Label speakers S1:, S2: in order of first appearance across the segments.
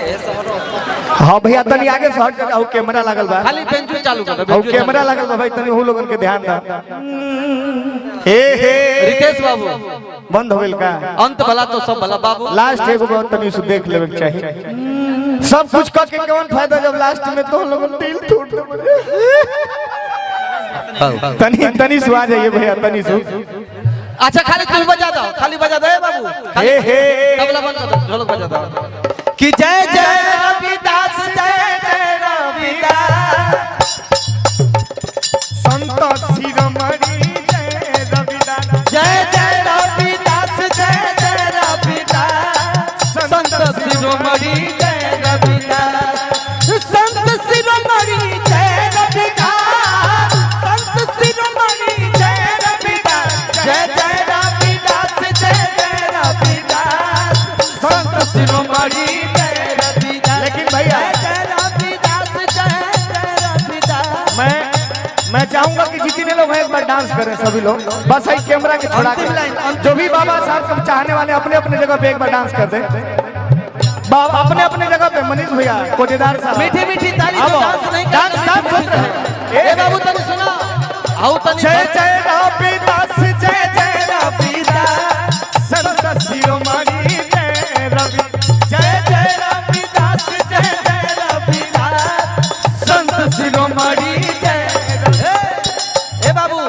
S1: हां भैया तनी आगे से हट जाओ, कैमरा लागल बा,
S2: खाली बेंचो चालू कर
S1: हां कैमरा लागल बा भाई, तनी हो लोगन के ध्यान दा। हे हे
S2: रितेश बाबू
S1: बंद हो गेल का?
S2: अंत भला तो सब भला बाबू।
S1: लास्ट एगो बात तनी से देख लेवे के चाहिए। सब कुछ क के कौन फायदा जब लास्ट में तो लोगन दिल टूट दे। तनी तनी सुआ जाइए भैया, तनी सु।
S2: अच्छा खाली तुम बजा दो, खाली बजा दो बाबू,
S1: हे हे
S2: तबला बंद कर दो, ढोलक बजा दो कि जय जय रविदास, जय जय रविदास,
S1: संत शिरोमणि जय रविदास,
S2: जय जय रविदास, जय जय रविदास, संत शिरोमणि जय रविदास, संत शिरोमणि जय रविदास, संत शिरोमणि जय रविदास, जय जय रविदास, जय जय रविदास, संत शिरोमणि जय रविदास।
S1: लेकिन भैया
S2: जय रविदास, जय जय रविदास।
S1: मैं चाहूंगा कि जितने लोग हैं एक बार डांस करें सभी लोग, बस आई कैमरा के छोड़ा के। जो भी बाबा साहब को चाहने वाले अपने अपने जगह पे एक बार डांस कर दें। बाबा अपने अपने जगह पे। मनीष भैया, कोटेदार साहब,
S2: मीठी मीठी ताली में डांस नहीं
S1: डांस डांस होते हैं।
S2: ए बाबू तनी सुना, आओ तनी।
S1: जय जय रविदास, जय जय रविदास, संत शिरोमणि जय रवि, जय जय रविदास, जय जय रविदास, संत शिरोमणि जय।
S2: ए बाबू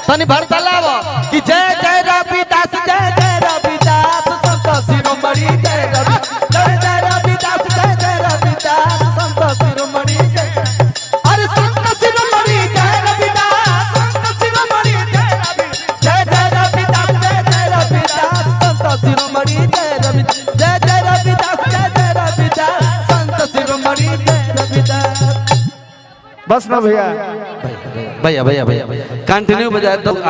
S2: तनी भरता लावा कि जय जय रविदास, जय जय रविदास, संत शिरोमणि जय रविदास, जय जय रविदास, जय जय रविदास, संत शिरोमणि जय। अरे संत शिरोमणि जय रविदास, संत शिरोमणि जय रविदास, जय जय रविदास, जय जय रविदास, संत शिरोमणि जय रविदास, जय जय रविदास, जय जय रविदास, संत शिरोमणि जय रविदास।
S1: बस ना भैया,
S2: भैया भैया भैया कंटिन्यू बजाए तो